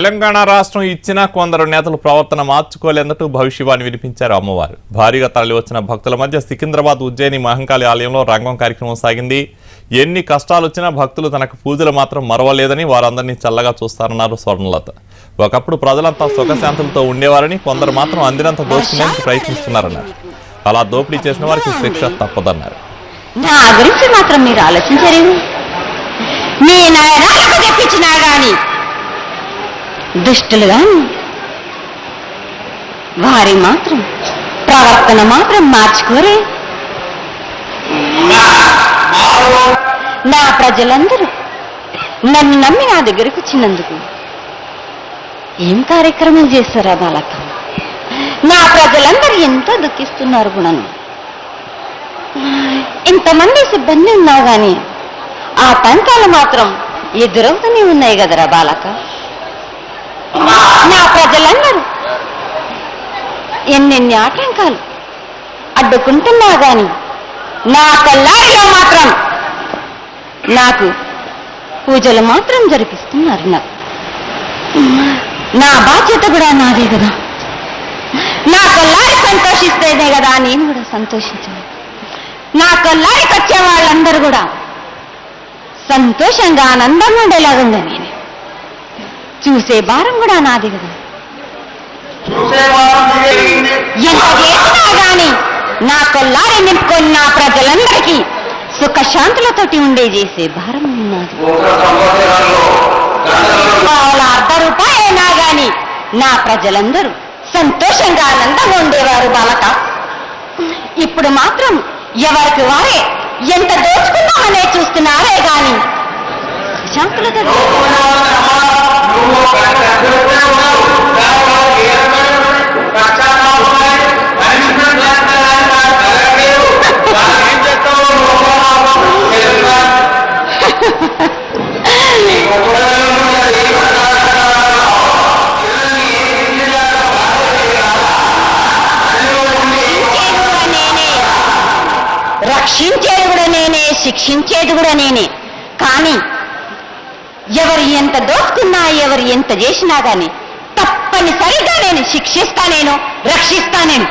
తెలంగాణ రాష్ట్రం ఇచ్చిన కొందరు నేతలు ప్రవర్తన మార్చుకోలేందుకు భవిష్యవాణి వినిపించారు అమ్మవారు. భారీగా తరలివచ్చిన భక్తుల మధ్య సికింద్రాబాద్ ఉజ్జయిని మహంకాళి ఆలయంలో రంగం కార్యక్రమం సాగింది. ఎన్ని కష్టాలు వచ్చినా భక్తులు తనకు పూజలు మాత్రం మరవలేదని వారందరినీ చల్లగా చూస్తారన్నారు స్వర్ణలత. ఒకప్పుడు ప్రజలంతా సుఖశాంతులతో ఉండేవారని, కొందరు మాత్రం అందినంత దోచుకునేందుకు ప్రయత్నిస్తున్నారన్నారు. అలా దోపిడీ చేసిన వారికి శిక్ష తప్పదన్నారు. నా గురించి మాత్రం మీరు ఆలోచించరు. మీ నాయనాలకు తెప్పించినా గాని దుష్టులు గాని వారి మాత్రం ప్రవర్తన మాత్రం మార్చుకోరే. నా ప్రజలందరూ నన్ను నమ్మి నా దగ్గరకు వచ్చినందుకు ఏం కార్యక్రమం చేస్తారా బాలక? నా ప్రజలందరూ ఎంతో దుఃఖిస్తున్నారు గుణను. ఇంతమంది సిబ్బంది ఉన్నా గాని ఆ టంకాలు మాత్రం ఎదురవుతూనే ఉన్నాయి కదరా బాలక. నా ప్రజలందరూ ఎన్నెన్ని ఆటంకాలు అడ్డుకుంటున్నా గాని నా కల్లారిలో మాత్రం నాకు పూజలు మాత్రం జరిపిస్తున్నారు. నా బాధ్యత కూడా నాదే కదా. నా కల్లారి సంతోషిస్తేనే కదా నేను కూడా సంతోషించాను. నా కల్లారికి వచ్చే వాళ్ళందరూ కూడా సంతోషంగా ఆనందంగా ఉండేలాగా ఉంది. నేను చూసే భారం కూడా నాది కదా. ఎంత చేసినా గాని నా కొల్లారి నింపుకొని నా ప్రజలందరికీ సుఖశాంతులతోటి ఉండే చేసే భారం ఉన్నది. వాళ్ళ ₹1 అయినా గాని నా ప్రజలందరూ సంతోషంగా ఆనందంగా ఉండేవారు బాలక. ఇప్పుడు మాత్రం ఎవరికి వారే ఎంత దోచుకుందామనే చూస్తున్నారే గాని శాంతులతో రక్షించేది కూడా నేనే, శిక్షించేది కూడా నేనే. కానీ ఎవరు ఎంత దోచుకున్నా, ఎవరు ఎంత చేసినా గాని తప్పనిసరిగా నేను శిక్షిస్తా, నేను రక్షిస్తా. నేను